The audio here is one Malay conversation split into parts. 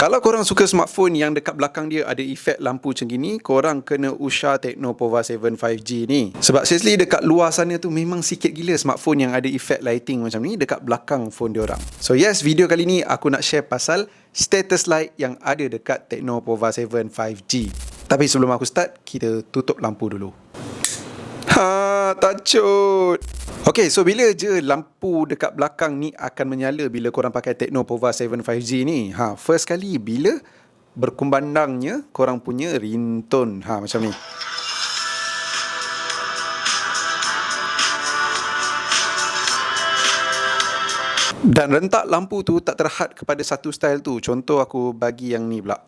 Kalau korang suka smartphone yang dekat belakang dia ada efek lampu macam gini, korang kena Usha Tecno Pova 7 5G ni. Sebab seriously dekat luar sana tu memang sikit gila smartphone yang ada efek lighting macam ni dekat belakang phone diorang. So yes, video kali ni aku nak share pasal status light yang ada dekat Tecno Pova 7 5G. Tapi sebelum aku start, kita tutup lampu dulu. Tacut. Okay, so bila je lampu dekat belakang ni akan menyala bila korang pakai Tecno Pova 7 5G ni? First kali bila berkumandangnya korang punya ringtone. Macam ni. Dan rentak lampu tu tak terhad kepada satu style tu. Contoh aku bagi yang ni pula.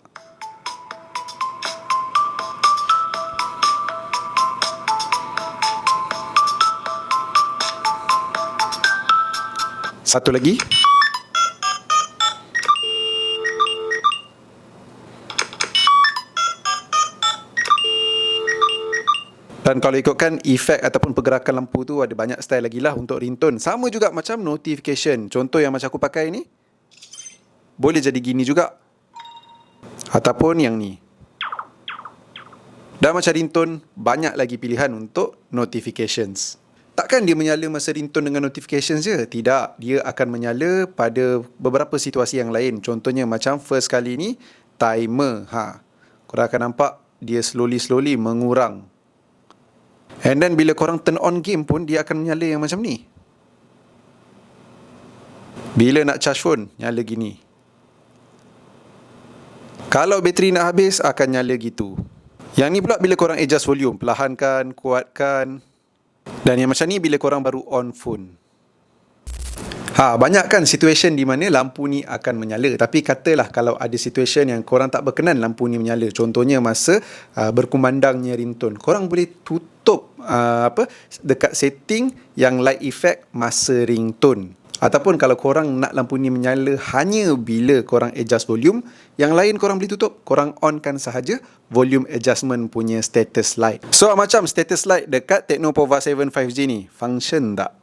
Satu lagi. Dan kalau ikutkan efek ataupun pergerakan lampu tu ada banyak style lagi lah untuk ringtone. Sama juga macam notification. Contoh yang macam aku pakai ni, boleh jadi gini juga. Ataupun yang ni. Dan macam ringtone, banyak lagi pilihan untuk notifications. Takkan dia menyala masa ringtone dengan notifications je? Tidak, dia akan menyala pada beberapa situasi yang lain. Contohnya macam first kali ni, timer. Korang akan nampak dia slowly mengurang. And then bila korang turn on game pun, dia akan menyala yang macam ni. Bila nak charge phone, nyala gini. Kalau bateri nak habis, akan nyala gitu. Yang ni pula bila korang adjust volume, perlahankan, kuatkan. Dan yang macam ni bila korang baru on phone. Banyak kan situation di mana lampu ni akan menyala. Tapi katalah kalau ada situation yang korang tak berkenan lampu ni menyala. Contohnya masa berkumandangnya ringtone. Korang boleh tutup dekat setting yang light effect masa ringtone. Ataupun kalau korang nak lampu ni menyala hanya bila korang adjust volume, yang lain korang boleh tutup. Korang onkan sahaja volume adjustment punya status light. So macam status light dekat Tecno Pova 7 5G ni, function tak?